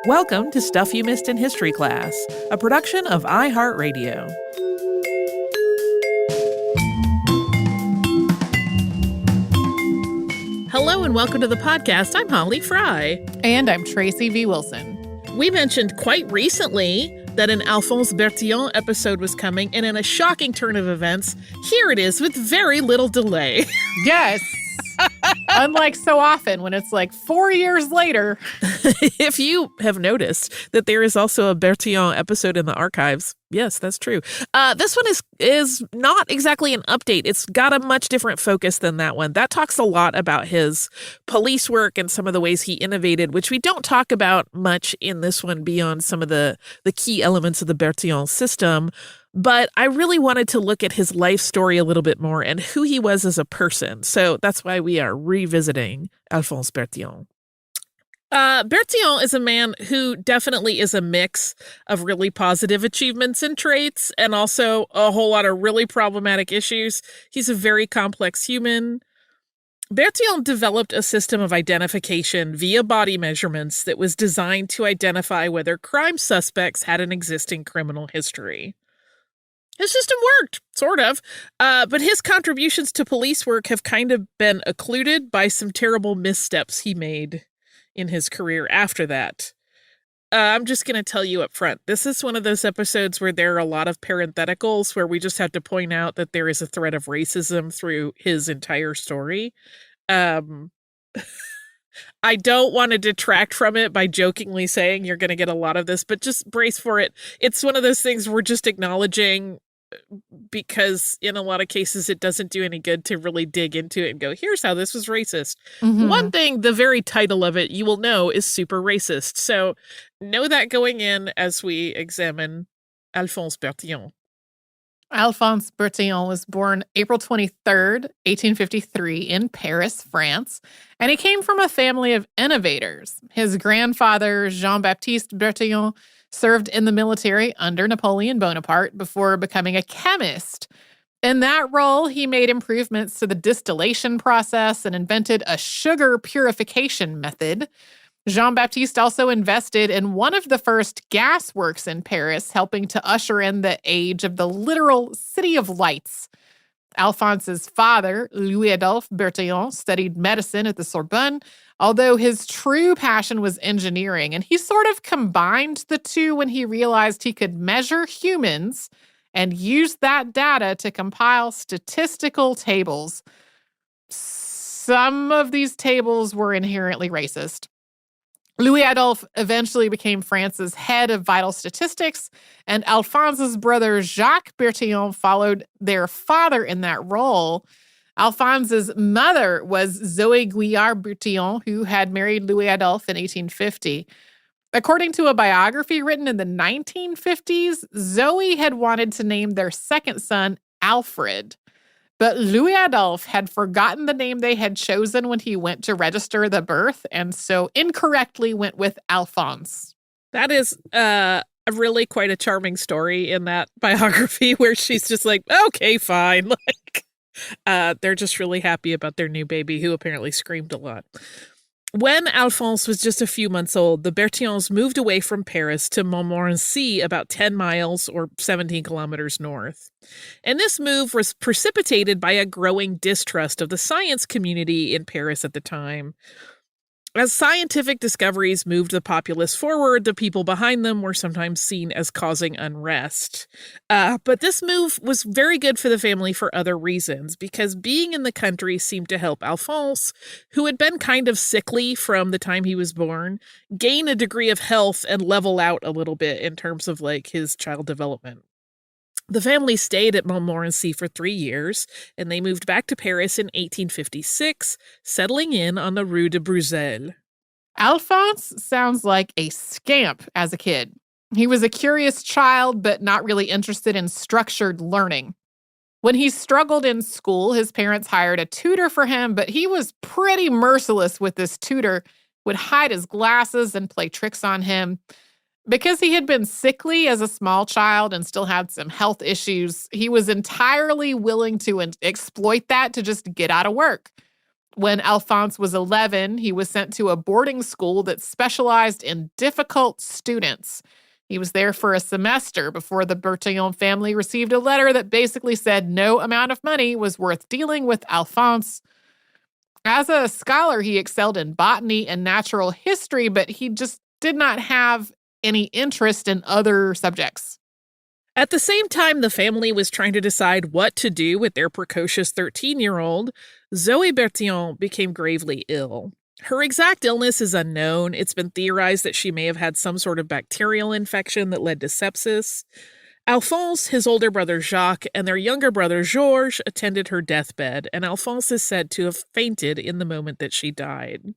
Welcome to Stuff You Missed in History Class, a production of iHeartRadio. Hello and welcome to the podcast. I'm Holly Fry. And I'm Tracy V. Wilson. We mentioned quite recently that an Alphonse Bertillon episode was coming, and in a shocking turn of events, here it is with very little delay. Yes. Unlike so often when it's like 4 years later. If you have noticed that there is also a Bertillon episode in the archives, yes, that's true. This one is not exactly an update. It's got a much different focus than that one. That talks a lot about his police work and some of the ways he innovated, which we don't talk about much in this one beyond some of the key elements of the Bertillon system. But I really wanted to look at his life story a little bit more and who he was as a person. So that's why we are revisiting Alphonse Bertillon. Bertillon is a man who definitely is a mix of really positive achievements and traits and also a whole lot of really problematic issues. He's a very complex human. Bertillon developed a system of identification via body measurements that was designed to identify whether crime suspects had an existing criminal history. His system worked, sort of, but his contributions to police work have kind of been occluded by some terrible missteps he made in his career after that. I'm just going to tell you up front, this is one of those episodes where there are a lot of parentheticals where we just have to point out that there is a thread of racism through his entire story. I don't want to detract from it by jokingly saying you're going to get a lot of this, but just brace for it. It's one of those things we're just acknowledging because in a lot of cases it doesn't do any good to really dig into it and go, here's how this was racist. Mm-hmm. One thing, the very title of it, you will know, is super racist. So know that going in as we examine Alphonse Bertillon. Alphonse Bertillon was born April 23rd, 1853 in Paris, France, and he came from a family of innovators. His grandfather, Jean-Baptiste Bertillon, served in the military under Napoleon Bonaparte before becoming a chemist. In that role, he made improvements to the distillation process and invented a sugar purification method. Jean-Baptiste also invested in one of the first gas works in Paris, helping to usher in the age of the literal City of Lights. Alphonse's father, Louis-Adolphe Bertillon, studied medicine at the Sorbonne, although his true passion was engineering, and he sort of combined the two when he realized he could measure humans and use that data to compile statistical tables. Some of these tables were inherently racist. Louis-Adolphe eventually became France's head of vital statistics, and Alphonse's brother Jacques Bertillon followed their father in that role. Alphonse's mother was Zoe Guillard Bertillon, who had married Louis-Adolphe in 1850. According to a biography written in the 1950s, Zoe had wanted to name their second son Alfred. But Louis-Adolphe had forgotten the name they had chosen when he went to register the birth, and so incorrectly went with Alphonse. That is really quite a charming story in that biography where she's just like, okay, fine. They're just really happy about their new baby who apparently screamed a lot. When Alphonse was just a few months old, the Bertillons moved away from Paris to Montmorency, about 10 miles or 17 kilometers north. And this move was precipitated by a growing distrust of the science community in Paris at the time. As scientific discoveries moved the populace forward, the people behind them were sometimes seen as causing unrest. But this move was very good for the family for other reasons, because being in the country seemed to help Alphonse, who had been kind of sickly from the time he was born, gain a degree of health and level out a little bit in terms of his child development. The family stayed at Montmorency for 3 years, and they moved back to Paris in 1856, settling in on the Rue de Bruxelles. Alphonse sounds like a scamp as a kid. He was a curious child, but not really interested in structured learning. When he struggled in school, his parents hired a tutor for him, but he was pretty merciless with this tutor, would hide his glasses and play tricks on him. Because he had been sickly as a small child and still had some health issues, he was entirely willing to exploit that to just get out of work. When Alphonse was 11, he was sent to a boarding school that specialized in difficult students. He was there for a semester before the Bertillon family received a letter that basically said no amount of money was worth dealing with Alphonse. As a scholar, he excelled in botany and natural history, but he just did not have any interest in other subjects. At the same time the family was trying to decide what to do with their precocious 13-year-old, Zoe Bertillon became gravely ill. Her exact illness is unknown. It's been theorized that she may have had some sort of bacterial infection that led to sepsis. Alphonse, his older brother Jacques, and their younger brother Georges attended her deathbed, and Alphonse is said to have fainted in the moment that she died.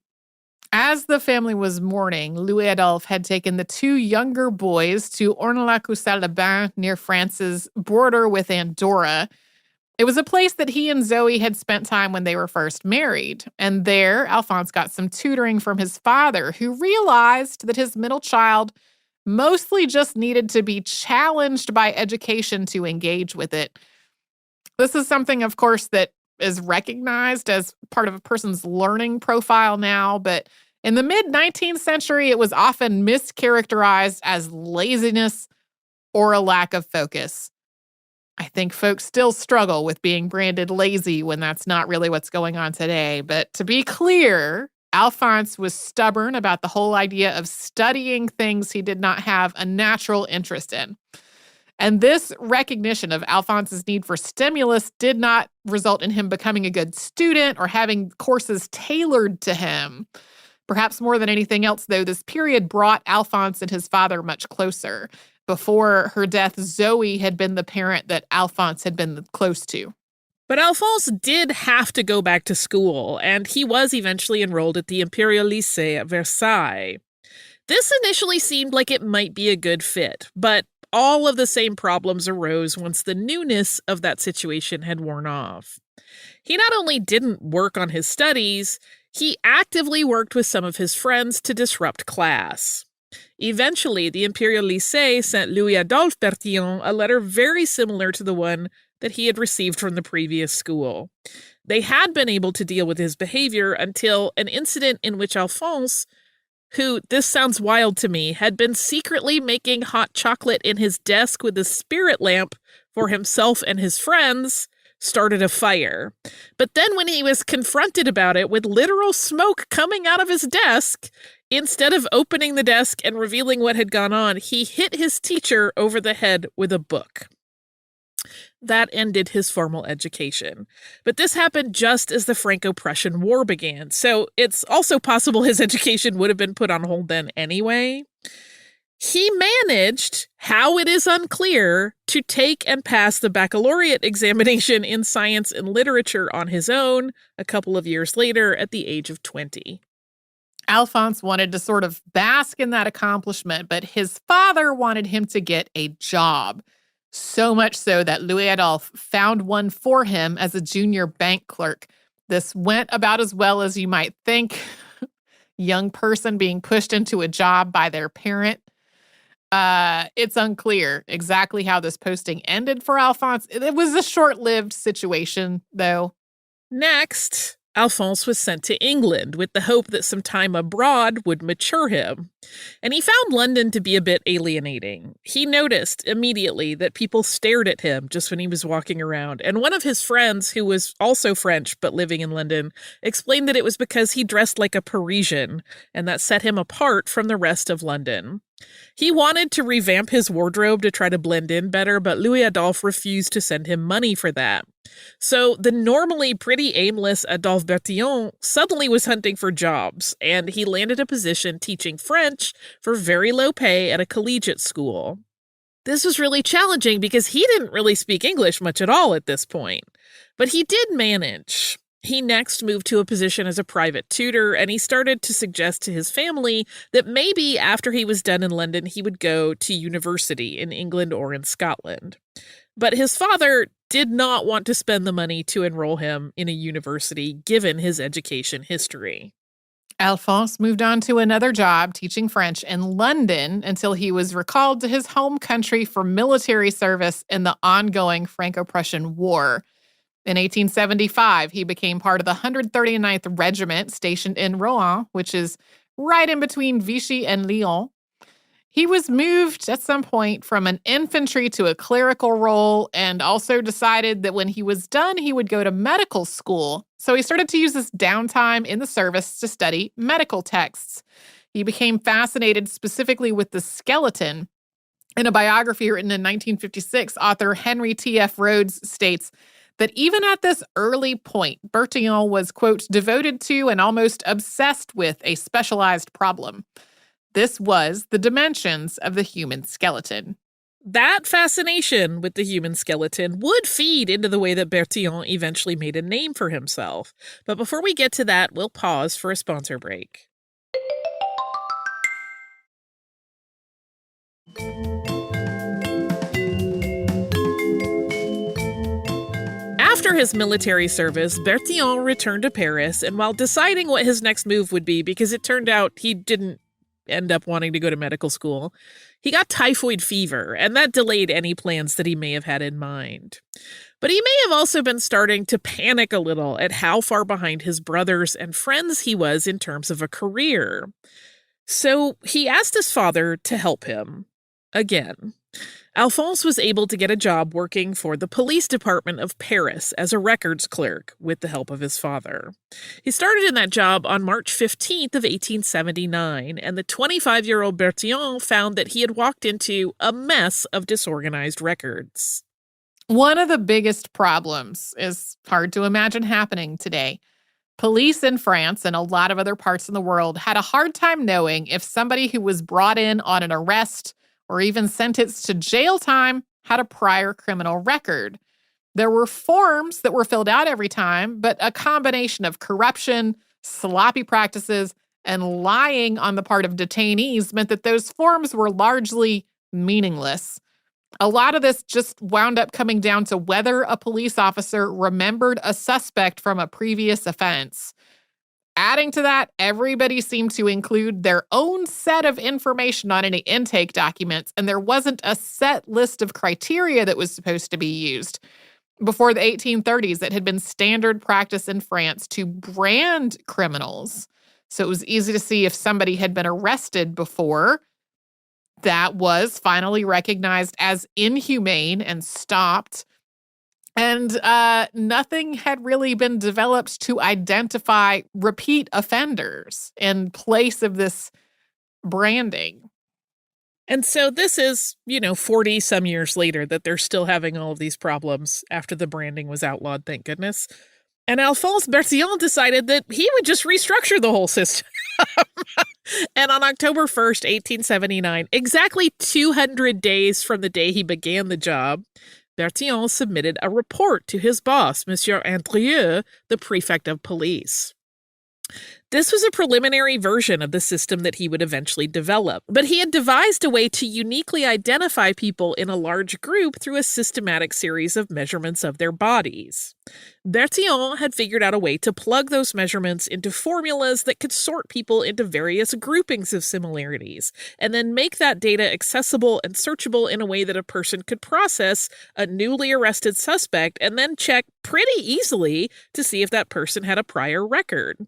As the family was mourning, Louis Adolphe had taken the two younger boys to Ornolac-Saint-Laban near France's border with Andorra. It was a place that he and Zoe had spent time when they were first married. And there, Alphonse got some tutoring from his father, who realized that his middle child mostly just needed to be challenged by education to engage with it. This is something, of course, that is recognized as part of a person's learning profile now, but in the mid-19th century, it was often mischaracterized as laziness or a lack of focus. I think folks still struggle with being branded lazy when that's not really what's going on today. But to be clear, Alphonse was stubborn about the whole idea of studying things he did not have a natural interest in. And this recognition of Alphonse's need for stimulus did not result in him becoming a good student or having courses tailored to him. Perhaps more than anything else, though, this period brought Alphonse and his father much closer. Before her death, Zoe had been the parent that Alphonse had been close to. But Alphonse did have to go back to school, and he was eventually enrolled at the Imperial Lycée at Versailles. This initially seemed like it might be a good fit, but all of the same problems arose once the newness of that situation had worn off. He not only didn't work on his studies, he actively worked with some of his friends to disrupt class. Eventually, the Imperial Lycée sent Louis Adolphe Bertillon a letter very similar to the one that he had received from the previous school. They had been able to deal with his behavior until an incident in which Alphonse, who, this sounds wild to me, had been secretly making hot chocolate in his desk with a spirit lamp for himself and his friends, started a fire. But then when he was confronted about it with literal smoke coming out of his desk, instead of opening the desk and revealing what had gone on, he hit his teacher over the head with a book. That ended his formal education. But this happened just as the Franco-Prussian War began, so it's also possible his education would have been put on hold then anyway. He managed, how it is unclear, to take and pass the baccalaureate examination in science and literature on his own a couple of years later at the age of 20. Alphonse wanted to sort of bask in that accomplishment, but his father wanted him to get a job. So much so that Louis Adolphe found one for him as a junior bank clerk. This went about as well as you might think. Young person being pushed into a job by their parent. It's unclear exactly how this posting ended for Alphonse. It was a short-lived situation, though. Next, Alphonse was sent to England with the hope that some time abroad would mature him. And he found London to be a bit alienating. He noticed immediately that people stared at him just when he was walking around. And one of his friends, who was also French but living in London, explained that it was because he dressed like a Parisian, and that set him apart from the rest of London. He wanted to revamp his wardrobe to try to blend in better, but Louis Adolphe refused to send him money for that. So the normally pretty aimless Adolphe Bertillon suddenly was hunting for jobs, and he landed a position teaching French for very low pay at a collegiate school. This was really challenging because he didn't really speak English much at all at this point, but he did manage. He next moved to a position as a private tutor, and he started to suggest to his family that maybe after he was done in London, he would go to university in England or in Scotland. But his father did not want to spend the money to enroll him in a university, given his education history. Alphonse moved on to another job teaching French in London until he was recalled to his home country for military service in the ongoing Franco-Prussian War. In 1875, he became part of the 139th Regiment stationed in Rouen, which is right in between Vichy and Lyon. He was moved at some point from an infantry to a clerical role and also decided that when he was done, he would go to medical school. So he started to use this downtime in the service to study medical texts. He became fascinated specifically with the skeleton. In a biography written in 1956, author Henry T.F. Rhodes states that even at this early point, Bertillon was, quote, devoted to and almost obsessed with a specialized problem. This was the dimensions of the human skeleton. That fascination with the human skeleton would feed into the way that Bertillon eventually made a name for himself. But before we get to that, we'll pause for a sponsor break. After his military service, Bertillon returned to Paris, and while deciding what his next move would be, because it turned out he didn't end up wanting to go to medical school, he got typhoid fever, and that delayed any plans that he may have had in mind. But he may have also been starting to panic a little at how far behind his brothers and friends he was in terms of a career. So he asked his father to help him. Again. Alphonse was able to get a job working for the police department of Paris as a records clerk with the help of his father. He started in that job on March 15th of 1879, and the 25-year-old Bertillon found that he had walked into a mess of disorganized records. One of the biggest problems is hard to imagine happening today. Police in France and a lot of other parts in the world had a hard time knowing if somebody who was brought in on an arrest or even sentenced to jail time had a prior criminal record. There were forms that were filled out every time, but a combination of corruption, sloppy practices, and lying on the part of detainees meant that those forms were largely meaningless. A lot of this just wound up coming down to whether a police officer remembered a suspect from a previous offense. Adding to that, everybody seemed to include their own set of information on any intake documents, and there wasn't a set list of criteria that was supposed to be used. Before the 1830s, it had been standard practice in France to brand criminals. So it was easy to see if somebody had been arrested before. That was finally recognized as inhumane and stopped. And nothing had really been developed to identify repeat offenders in place of this branding. And so this is, 40 some years later that they're still having all of these problems after the branding was outlawed, thank goodness. And Alphonse Bertillon decided that he would just restructure the whole system. And on October 1st, 1879, exactly 200 days from the day he began the job, Bertillon submitted a report to his boss, Monsieur Andrieux, the prefect of police. This was a preliminary version of the system that he would eventually develop, but he had devised a way to uniquely identify people in a large group through a systematic series of measurements of their bodies. Bertillon had figured out a way to plug those measurements into formulas that could sort people into various groupings of similarities, and then make that data accessible and searchable in a way that a person could process a newly arrested suspect and then check pretty easily to see if that person had a prior record.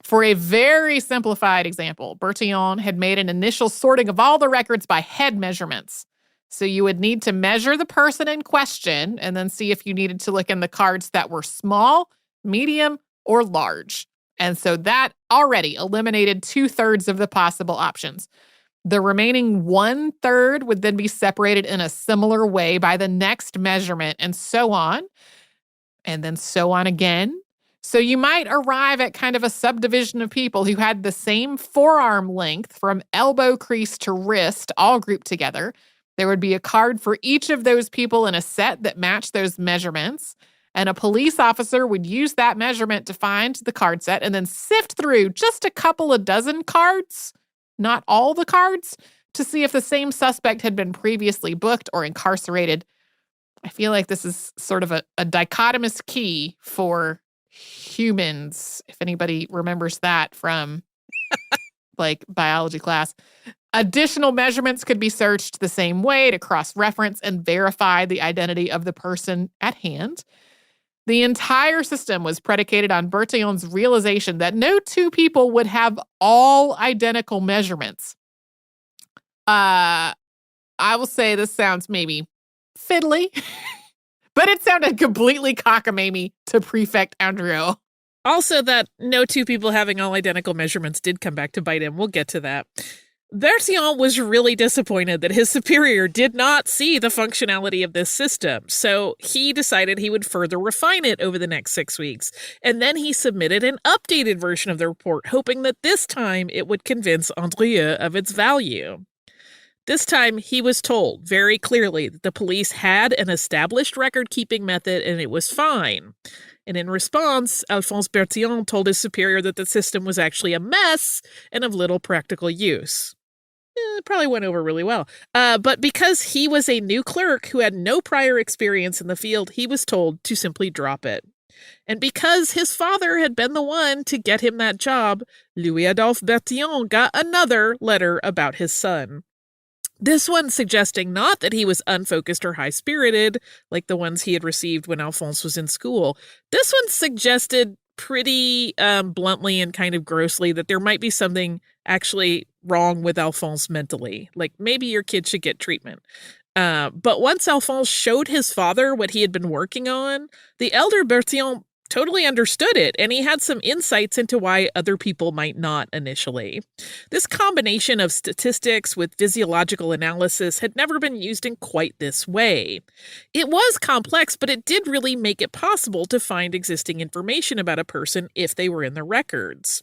For a very simplified example, Bertillon had made an initial sorting of all the records by head measurements. So you would need to measure the person in question and then see if you needed to look in the cards that were small, medium, or large. And so that already eliminated 2/3 of the possible options. The remaining 1/3 would then be separated in a similar way by the next measurement, and so on. And then so on again. So you might arrive at kind of a subdivision of people who had the same forearm length from elbow crease to wrist, all grouped together. There would be a card for each of those people in a set that matched those measurements. And a police officer would use that measurement to find the card set and then sift through just a couple of dozen cards, not all the cards, to see if the same suspect had been previously booked or incarcerated. I feel like this is sort of a dichotomous key for humans, if anybody remembers that from like biology class. Additional measurements could be searched the same way to cross-reference and verify the identity of the person at hand. The entire system was predicated on Bertillon's realization that no two people would have all identical measurements. I will say this sounds maybe fiddly, but it sounded completely cockamamie to Prefect Andriot. Also, that no two people having all identical measurements did come back to bite him. We'll get to that. Bertillon was really disappointed that his superior did not see the functionality of this system, so he decided he would further refine it over the next 6 weeks. And then he submitted an updated version of the report, hoping that this time it would convince Andrieux of its value. This time, he was told very clearly that the police had an established record-keeping method and it was fine. And in response, Alphonse Bertillon told his superior that the system was actually a mess and of little practical use. It probably went over really well. But because he was a new clerk who had no prior experience in the field, he was told to simply drop it. And because his father had been the one to get him that job, Louis-Adolphe Bertillon got another letter about his son. This one suggesting not that he was unfocused or high-spirited, like the ones he had received when Alphonse was in school. This one suggested pretty bluntly and kind of grossly that there might be something actually wrong with Alphonse mentally. Like, maybe your kid should get treatment. But once Alphonse showed his father what he had been working on, the elder Bertillon totally understood it, and he had some insights into why other people might not initially. This combination of statistics with physiological analysis had never been used in quite this way. It was complex, but it did really make it possible to find existing information about a person if they were in the records.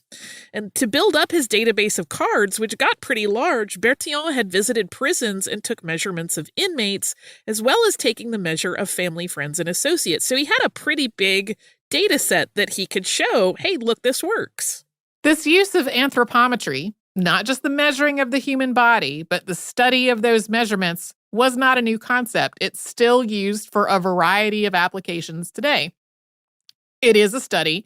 And to build up his database of cards, which got pretty large, Bertillon had visited prisons and took measurements of inmates, as well as taking the measure of family, friends, and associates. So he had a pretty big data set that he could show, hey, look, this works. This use of anthropometry, not just the measuring of the human body, but the study of those measurements, was not a new concept. It's still used for a variety of applications today. It is a study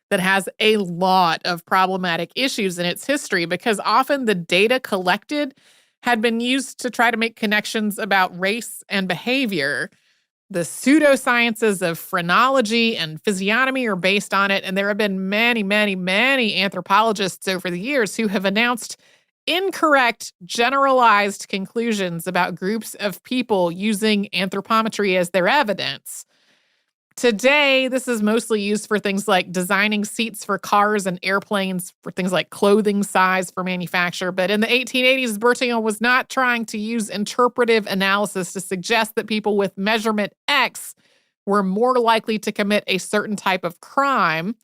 that has a lot of problematic issues in its history because often the data collected had been used to try to make connections about race and behavior. The pseudosciences of phrenology and physiognomy are based on it, and there have been many, many, many anthropologists over the years who have announced incorrect, generalized conclusions about groups of people using anthropometry as their evidence. Today, this is mostly used for things like designing seats for cars and airplanes, for things like clothing size for manufacture. But in the 1880s, Bertillon was not trying to use interpretive analysis to suggest that people with measurement X were more likely to commit a certain type of crime,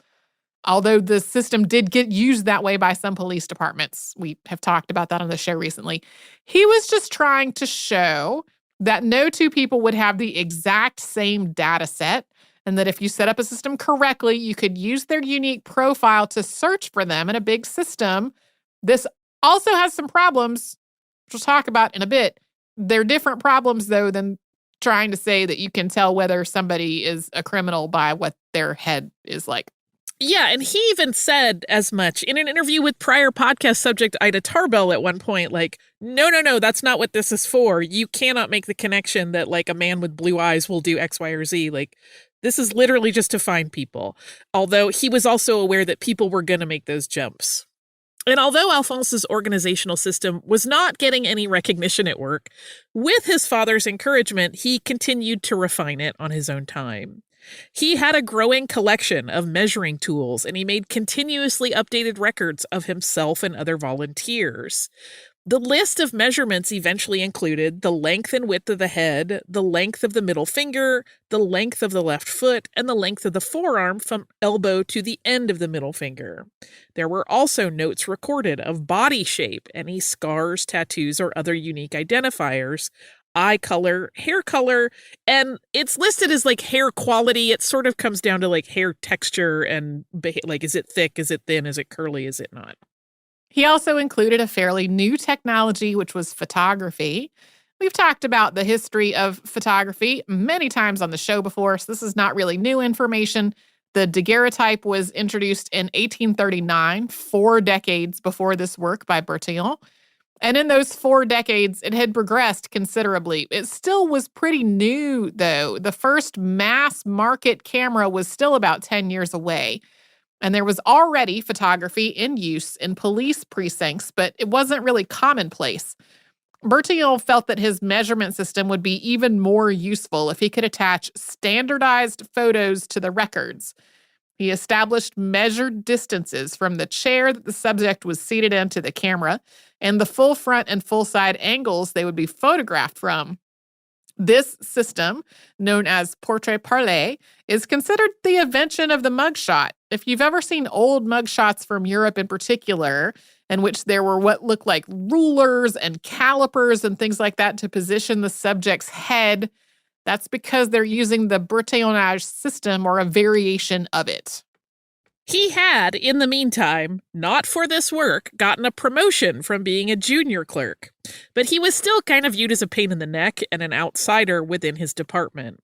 although the system did get used that way by some police departments. We have talked about that on the show recently. He was just trying to show that no two people would have the exact same data set, and that if you set up a system correctly, you could use their unique profile to search for them in a big system. This also has some problems, which we'll talk about in a bit. They're different problems, though, than trying to say that you can tell whether somebody is a criminal by what their head is like. Yeah, and he even said as much in an interview with prior podcast subject Ida Tarbell at one point, like, no, that's not what this is for. You cannot make the connection that, like, a man with blue eyes will do X, Y, or Z. Like, this is literally just to find people. Although he was also aware that people were going to make those jumps. And although Alphonse's organizational system was not getting any recognition at work, with his father's encouragement, he continued to refine it on his own time. He had a growing collection of measuring tools, and he made continuously updated records of himself and other volunteers. The list of measurements eventually included the length and width of the head, the length of the middle finger, the length of the left foot, and the length of the forearm from elbow to the end of the middle finger. There were also notes recorded of body shape, any scars, tattoos, or other unique identifiers, eye color, hair color, and it's listed as like hair quality. It sort of comes down to like hair texture and like, is it thick, is it thin, is it curly, is it not? He also included a fairly new technology, which was photography. We've talked about the history of photography many times on the show before, so this is not really new information. The daguerreotype was introduced in 1839, 4 decades before this work by Bertillon. And in those 4 decades, it had progressed considerably. It still was pretty new, though. The first mass market camera was still about 10 years away. And there was already photography in use in police precincts, but it wasn't really commonplace. Bertillon felt that his measurement system would be even more useful if he could attach standardized photos to the records. He established measured distances from the chair that the subject was seated in to the camera and the full front and full side angles they would be photographed from. This system, known as portrait parlé, is considered the invention of the mugshot. If you've ever seen old mugshots from Europe in particular, in which there were what looked like rulers and calipers and things like that to position the subject's head, that's because they're using the Bertillonage system or a variation of it. He had, in the meantime, not for this work, gotten a promotion from being a junior clerk, but he was still kind of viewed as a pain in the neck and an outsider within his department.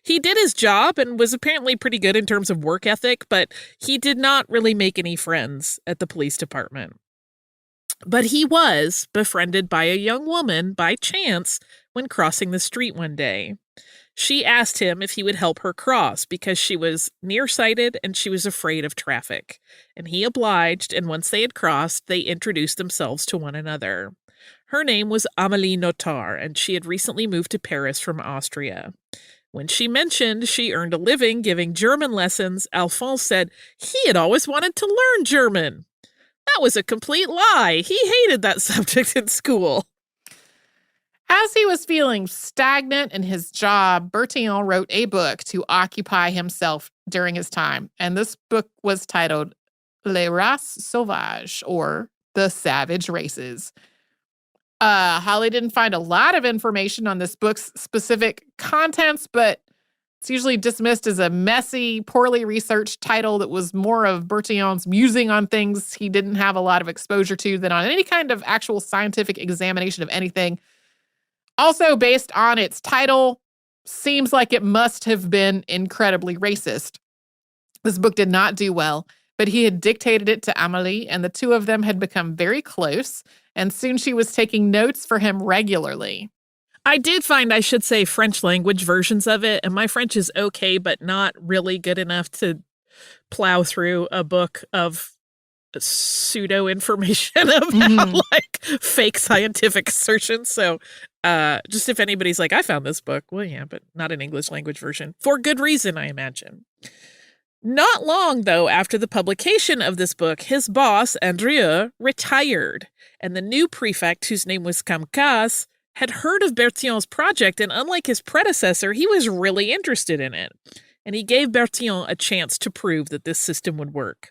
He did his job and was apparently pretty good in terms of work ethic, but he did not really make any friends at the police department. But he was befriended by a young woman by chance when crossing the street one day. She asked him if he would help her cross because she was nearsighted and she was afraid of traffic. And he obliged, and once they had crossed, they introduced themselves to one another. Her name was Amélie Notar, and she had recently moved to Paris from Austria. When she mentioned she earned a living giving German lessons, Alphonse said he had always wanted to learn German. That was a complete lie. He hated that subject in school. As he was feeling stagnant in his job, Bertillon wrote a book to occupy himself during his time. And this book was titled Les Races Sauvages, or The Savage Races. Holly didn't find a lot of information on this book's specific contents, but it's usually dismissed as a messy, poorly researched title that was more of Bertillon's musing on things he didn't have a lot of exposure to than on any kind of actual scientific examination of anything. Also, based on its title, seems like it must have been incredibly racist. This book did not do well, but he had dictated it to Amélie, and the two of them had become very close, and soon she was taking notes for him regularly. I did find, I should say, French language versions of it, and my French is okay, but not really good enough to plow through a book of pseudo information about like fake scientific assertions. So just if anybody's like, I found this book, well, yeah, but not an English language version for good reason, I imagine. Not long, though, after the publication of this book, his boss, Andrieux, retired, and the new prefect, whose name was Camcas, had heard of Bertillon's project, and unlike his predecessor, he was really interested in it. And he gave Bertillon a chance to prove that this system would work.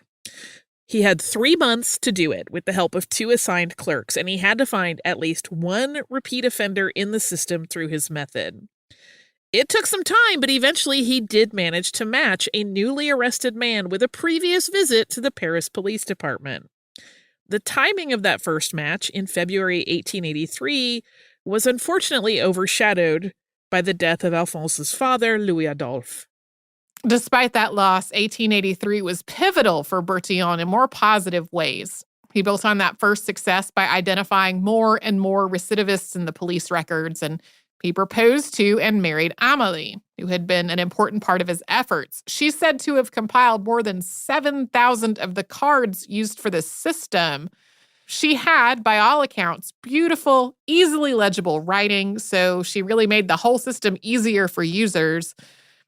He had 3 months to do it with the help of 2 assigned clerks, and he had to find at least 1 repeat offender in the system through his method. It took some time, but eventually he did manage to match a newly arrested man with a previous visit to the Paris Police Department. The timing of that first match in February 1883 was unfortunately overshadowed by the death of Alphonse's father, Louis Adolphe. Despite that loss, 1883 was pivotal for Bertillon in more positive ways. He built on that first success by identifying more and more recidivists in the police records, and he proposed to and married Amélie, who had been an important part of his efforts. She's said to have compiled more than 7,000 of the cards used for the system. She had, by all accounts, beautiful, easily legible writing, so she really made the whole system easier for users.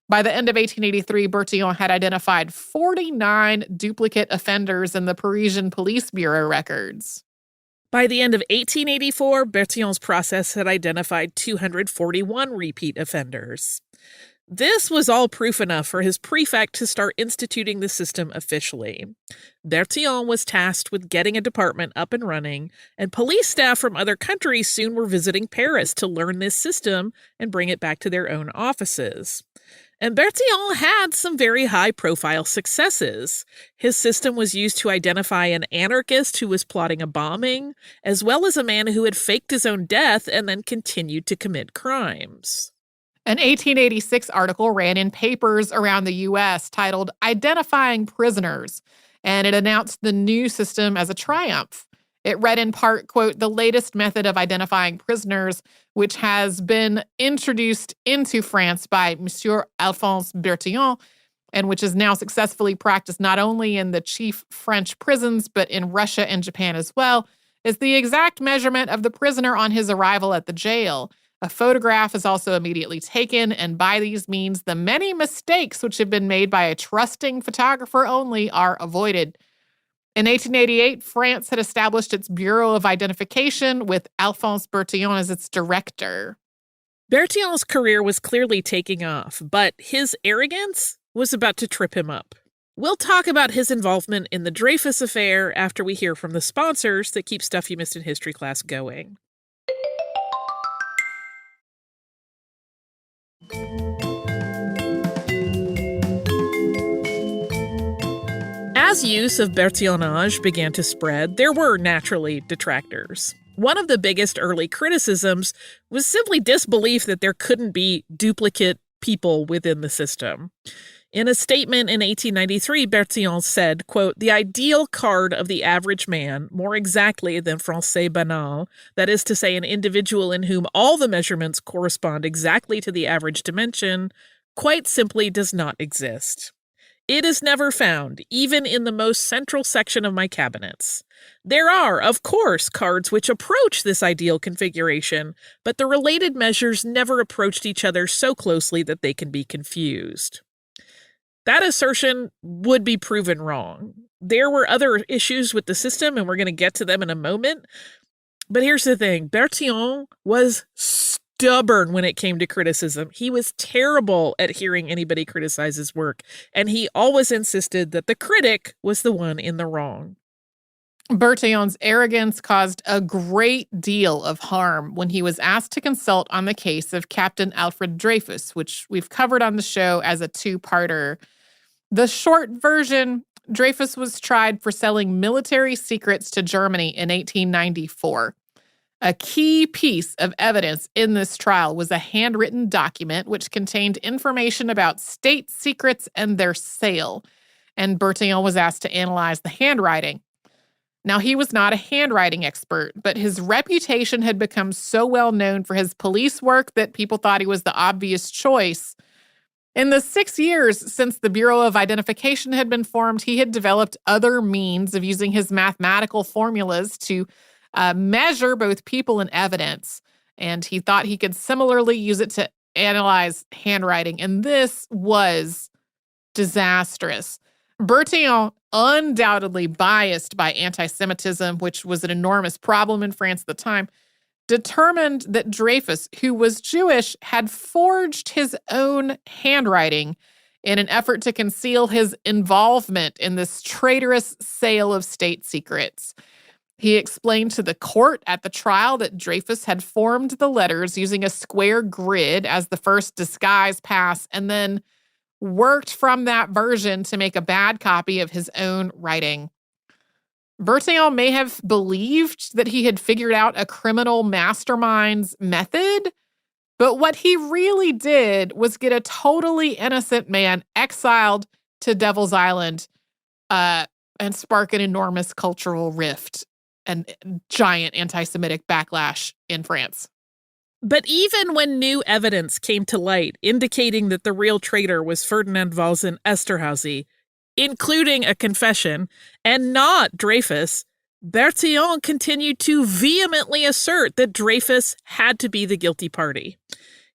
By the end of 1883, Bertillon had identified 49 duplicate offenders in the Parisian Police Bureau records. By the end of 1884, Bertillon's process had identified 241 repeat offenders. This was all proof enough for his prefect to start instituting the system officially. Bertillon was tasked with getting a department up and running, and police staff from other countries soon were visiting Paris to learn this system and bring it back to their own offices. And Bertillon had some very high-profile successes. His system was used to identify an anarchist who was plotting a bombing, as well as a man who had faked his own death and then continued to commit crimes. An 1886 article ran in papers around the U.S. titled Identifying Prisoners, and it announced the new system as a triumph. It read in part, quote, "the latest method of identifying prisoners, which has been introduced into France by Monsieur Alphonse Bertillon, and which is now successfully practiced not only in the chief French prisons, but in Russia and Japan as well, is the exact measurement of the prisoner on his arrival at the jail. A photograph is also immediately taken, and by these means, the many mistakes which have been made by a trusting photographer only are avoided." In 1888, France had established its Bureau of Identification with Alphonse Bertillon as its director. Bertillon's career was clearly taking off, but his arrogance was about to trip him up. We'll talk about his involvement in the Dreyfus affair after we hear from the sponsors that keep Stuff You Missed in History class going. As use of Bertillonage began to spread, there were naturally detractors. One of the biggest early criticisms was simply disbelief that there couldn't be duplicate people within the system. In a statement in 1893, Bertillon said, quote, "The ideal card of the average man, more exactly than Français banal, that is to say, an individual in whom all the measurements correspond exactly to the average dimension, quite simply does not exist. It is never found, even in the most central section of my cabinets. There are, of course, cards which approach this ideal configuration, but the related measures never approached each other so closely that they can be confused." That assertion would be proven wrong. There were other issues with the system, and we're going to get to them in a moment. But here's the thing. Bertillon was stubborn when it came to criticism. He was terrible at hearing anybody criticize his work, and he always insisted that the critic was the one in the wrong. Bertillon's arrogance caused a great deal of harm when he was asked to consult on the case of Captain Alfred Dreyfus, which we've covered on the show as a two-parter. The short version, Dreyfus was tried for selling military secrets to Germany in 1894. A key piece of evidence in this trial was a handwritten document which contained information about state secrets and their sale, and Bertillon was asked to analyze the handwriting. Now, he was not a handwriting expert, but his reputation had become so well known for his police work that people thought he was the obvious choice. In the 6 years since the Bureau of Identification had been formed, he had developed other means of using his mathematical formulas to measure both people and evidence, and he thought he could similarly use it to analyze handwriting, and this was disastrous. Bertillon, undoubtedly biased by anti-Semitism, which was an enormous problem in France at the time, determined that Dreyfus, who was Jewish, had forged his own handwriting in an effort to conceal his involvement in this traitorous sale of state secrets. He explained to the court at the trial that Dreyfus had formed the letters using a square grid as the first disguise pass, and then worked from that version to make a bad copy of his own writing. Bertillon may have believed that he had figured out a criminal mastermind's method, but what he really did was get a totally innocent man exiled to Devil's Island and spark an enormous cultural rift and giant anti-Semitic backlash in France. But even when new evidence came to light indicating that the real traitor was Ferdinand Walsen Esterhazy, including a confession, and not Dreyfus, Bertillon continued to vehemently assert that Dreyfus had to be the guilty party.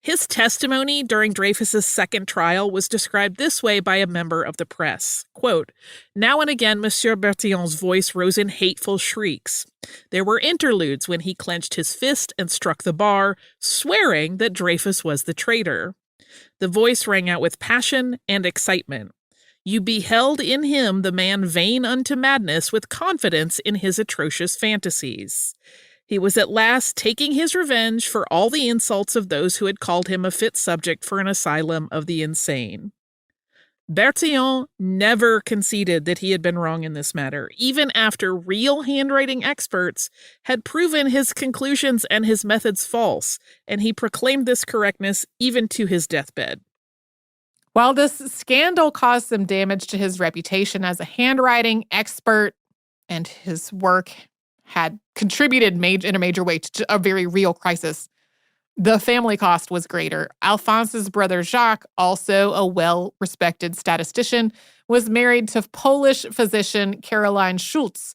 His testimony during Dreyfus's second trial was described this way by a member of the press. Quote, "Now and again, Monsieur Bertillon's voice rose in hateful shrieks. There were interludes when he clenched his fist and struck the bar, swearing that Dreyfus was the traitor. The voice rang out with passion and excitement. You beheld in him the man vain unto madness with confidence in his atrocious fantasies. He was at last taking his revenge for all the insults of those who had called him a fit subject for an asylum of the insane." Bertillon never conceded that he had been wrong in this matter, even after real handwriting experts had proven his conclusions and his methods false, and he proclaimed this correctness even to his deathbed. While this scandal caused some damage to his reputation as a handwriting expert, and his work had contributed in a major way to a very real crisis. The family cost was greater. Alphonse's brother Jacques, also a well-respected statistician, was married to Polish physician Caroline Schultz.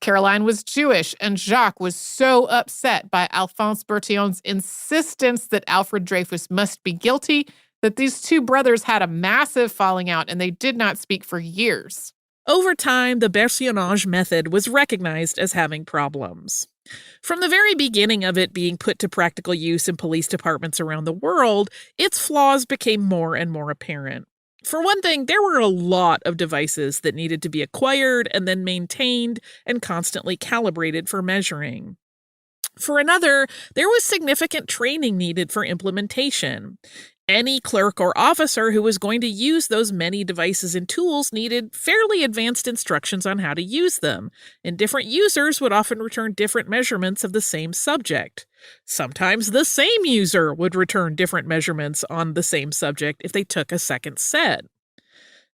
Caroline was Jewish, and Jacques was so upset by Alphonse Bertillon's insistence that Alfred Dreyfus must be guilty that these two brothers had a massive falling out, and they did not speak for years. Over time, the Bertillonage method was recognized as having problems. From the very beginning of it being put to practical use in police departments around the world, its flaws became more and more apparent. For one thing, there were a lot of devices that needed to be acquired and then maintained and constantly calibrated for measuring. For another, there was significant training needed for implementation. Any clerk or officer who was going to use those many devices and tools needed fairly advanced instructions on how to use them, and different users would often return different measurements of the same subject. Sometimes the same user would return different measurements on the same subject if they took a second set.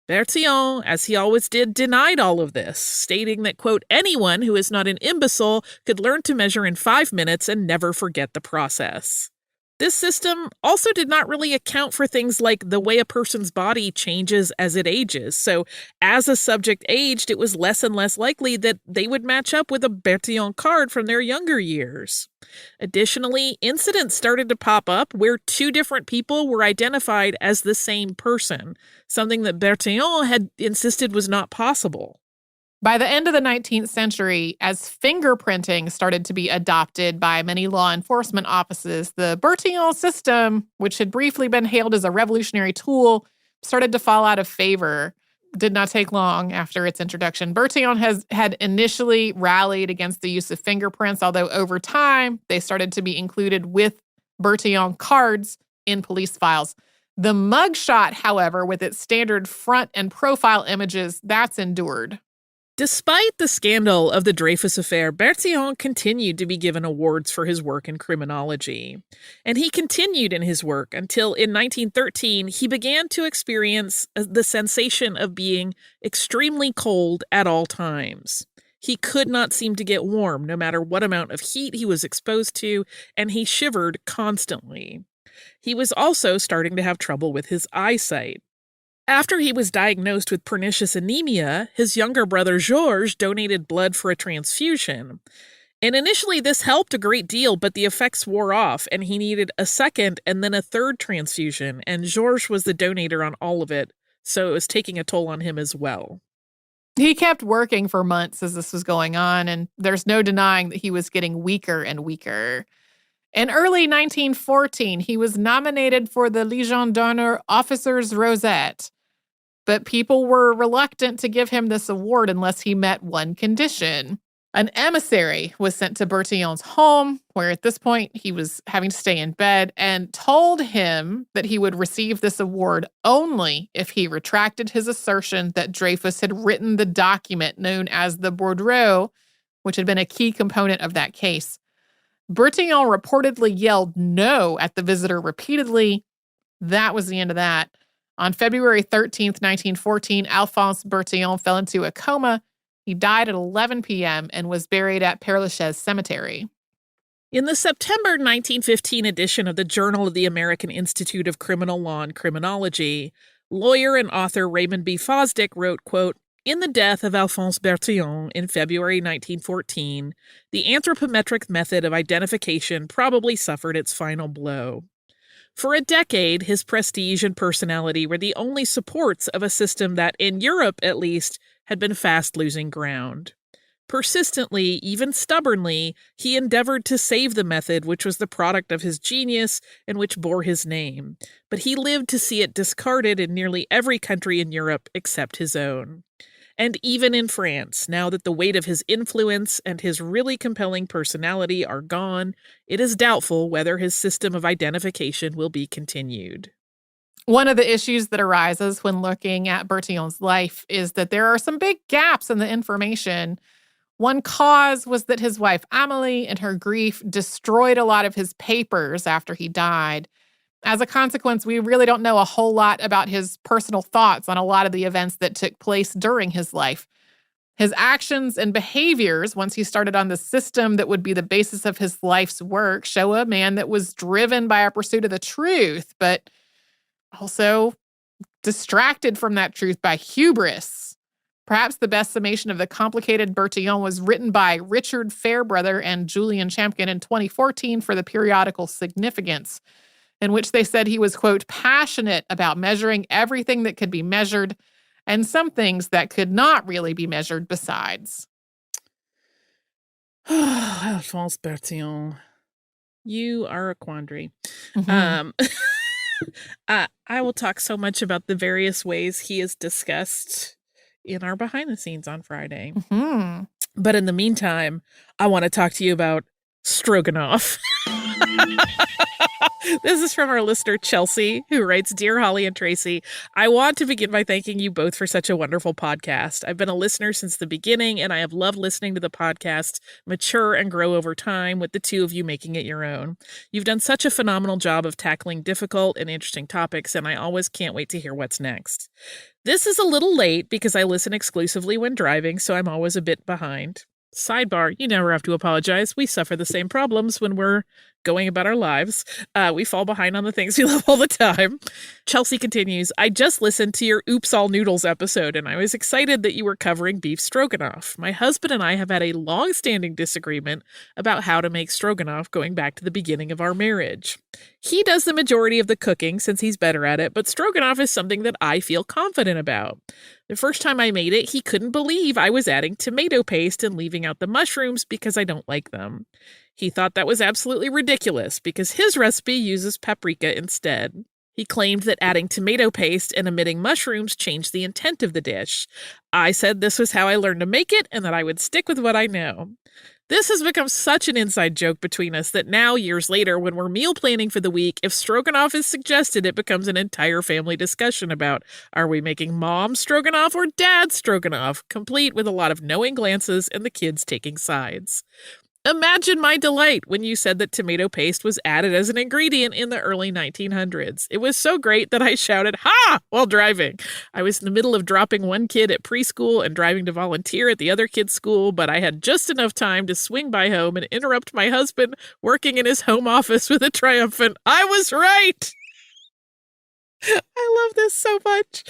Bertillon, as he always did, denied all of this, stating that, quote, anyone who is not an imbecile could learn to measure in 5 minutes and never forget the process. This system also did not really account for things like the way a person's body changes as it ages. So as a subject aged, it was less and less likely that they would match up with a Bertillon card from their younger years. Additionally, incidents started to pop up where two different people were identified as the same person, something that Bertillon had insisted was not possible. By the end of the 19th century, as fingerprinting started to be adopted by many law enforcement offices, the Bertillon system, which had briefly been hailed as a revolutionary tool, started to fall out of favor. Did not take long after its introduction. Bertillon had initially rallied against the use of fingerprints, although over time, they started to be included with Bertillon cards in police files. The mugshot, however, with its standard front and profile images, that's endured. Despite the scandal of the Dreyfus affair, Bertillon continued to be given awards for his work in criminology. And he continued in his work until in 1913 he began to experience the sensation of being extremely cold at all times. He could not seem to get warm no matter what amount of heat he was exposed to, and he shivered constantly. He was also starting to have trouble with his eyesight. After he was diagnosed with pernicious anemia, his younger brother Georges donated blood for a transfusion. And initially this helped a great deal, but the effects wore off, and he needed a second and then a third transfusion, and Georges was the donator on all of it, so it was taking a toll on him as well. He kept working for months as this was going on, and there's no denying that he was getting weaker and weaker. In early 1914, he was nominated for the Légion d'honneur Officer's Rosette, but people were reluctant to give him this award unless he met one condition. An emissary was sent to Bertillon's home, where at this point he was having to stay in bed, and told him that he would receive this award only if he retracted his assertion that Dreyfus had written the document known as the Bordereau, which had been a key component of that case. Bertillon reportedly yelled no at the visitor repeatedly. That was the end of that. On February 13th, 1914, Alphonse Bertillon fell into a coma. He died at 11 p.m. and was buried at Père-Lachaise Cemetery. In the September 1915 edition of the Journal of the American Institute of Criminal Law and Criminology, lawyer and author Raymond B. Fosdick wrote, quote, in the death of Alphonse Bertillon in February 1914, the anthropometric method of identification probably suffered its final blow. For a decade, his prestige and personality were the only supports of a system that, in Europe at least, had been fast losing ground. Persistently, even stubbornly, he endeavored to save the method which was the product of his genius and which bore his name, but he lived to see it discarded in nearly every country in Europe except his own. And even in France, now that the weight of his influence and his really compelling personality are gone, it is doubtful whether his system of identification will be continued. One of the issues that arises when looking at Bertillon's life is that there are some big gaps in the information. One cause was that his wife Amélie, in her grief, destroyed a lot of his papers after he died. As a consequence, we really don't know a whole lot about his personal thoughts on a lot of the events that took place during his life. His actions and behaviors, once he started on the system that would be the basis of his life's work, show a man that was driven by a pursuit of the truth, but also distracted from that truth by hubris. Perhaps the best summation of the complicated Bertillon was written by Richard Fairbrother and Julian Champkin in 2014 for the periodical Significance, in which they said he was, quote, passionate about measuring everything that could be measured and some things that could not really be measured besides. Alphonse Bertillon, you are a quandary. Mm-hmm. I will talk so much about the various ways he is discussed in our behind the scenes on Friday. Mm-hmm. But in the meantime, I want to talk to you about stroganoff. This is from our listener, Chelsea, who writes, Dear Holly and Tracy, I want to begin by thanking you both for such a wonderful podcast. I've been a listener since the beginning, and I have loved listening to the podcast mature and grow over time with the two of you making it your own. You've done such a phenomenal job of tackling difficult and interesting topics, and I always can't wait to hear what's next. This is a little late because I listen exclusively when driving, so I'm always a bit behind. Sidebar, you never have to apologize. We suffer the same problems when we're going about our lives. We fall behind on the things we love all the time. Chelsea continues, I just listened to your Oops All Noodles episode, and I was excited that you were covering beef stroganoff. My husband and I have had a long-standing disagreement about how to make stroganoff going back to the beginning of our marriage. He does the majority of the cooking since he's better at it, but stroganoff is something that I feel confident about. The first time I made it, he couldn't believe I was adding tomato paste and leaving out the mushrooms because I don't like them. He thought that was absolutely ridiculous because his recipe uses paprika instead. He claimed that adding tomato paste and omitting mushrooms changed the intent of the dish. I said this was how I learned to make it and that I would stick with what I know. This has become such an inside joke between us that now, years later, when we're meal planning for the week, if stroganoff is suggested, it becomes an entire family discussion about, are we making mom stroganoff or dad stroganoff, complete with a lot of knowing glances and the kids taking sides. Imagine my delight when you said that tomato paste was added as an ingredient in the early 1900s. It was so great that I shouted, ha, while driving. I was in the middle of dropping one kid at preschool and driving to volunteer at the other kid's school, but I had just enough time to swing by home and interrupt my husband working in his home office with a triumphant, I was right. I love this so much.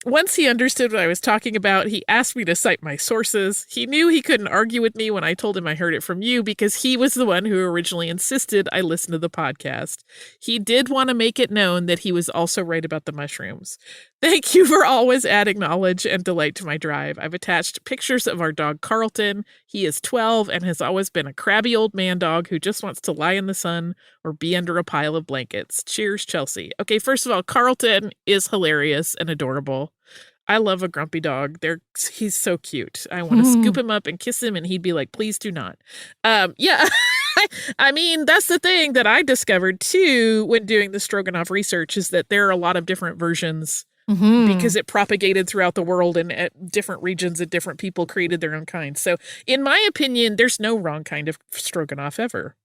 Once he understood what I was talking about, he asked me to cite my sources. He knew he couldn't argue with me when I told him I heard it from you because he was the one who originally insisted I listen to the podcast. He did want to make it known that he was also right about the mushrooms. Thank you for always adding knowledge and delight to my drive. I've attached pictures of our dog Carlton. He is 12 and has always been a crabby old man dog who just wants to lie in the sun or be under a pile of blankets. Cheers, Chelsea. Okay, first of all, Carlton is hilarious and adorable. I love a grumpy dog. He's so cute. I want to scoop him up and kiss him, and he'd be like, please do not. Yeah. I mean, that's the thing that I discovered, too, when doing the stroganoff research, is that there are a lot of different versions because it propagated throughout the world and at different regions and different people created their own kind. So in my opinion, there's no wrong kind of stroganoff ever.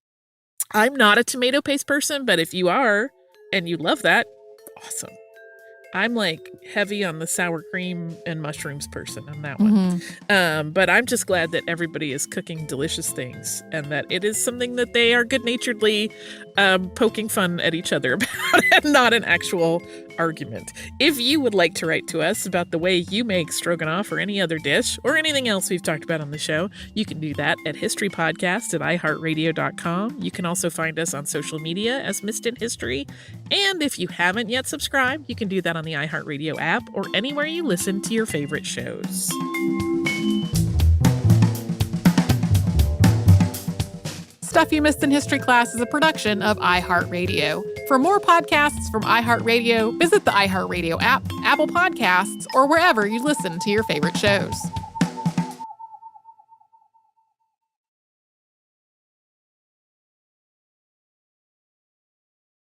I'm not a tomato paste person, but if you are and you love that, awesome. I'm like heavy on the sour cream and mushrooms person on that one. But I'm just glad that everybody is cooking delicious things and that it is something that they are good-naturedly poking fun at each other about and not an actual argument. If you would like to write to us about the way you make stroganoff or any other dish or anything else we've talked about on the show, you can do that at historypodcast@iheartradio.com. You can also find us on social media as Missed in History. And if you haven't yet subscribed, you can do that on the iHeartRadio app or anywhere you listen to your favorite shows. Stuff You Missed in History Class is a production of iHeartRadio. For more podcasts from iHeartRadio, visit the iHeartRadio app, Apple Podcasts, or wherever you listen to your favorite shows.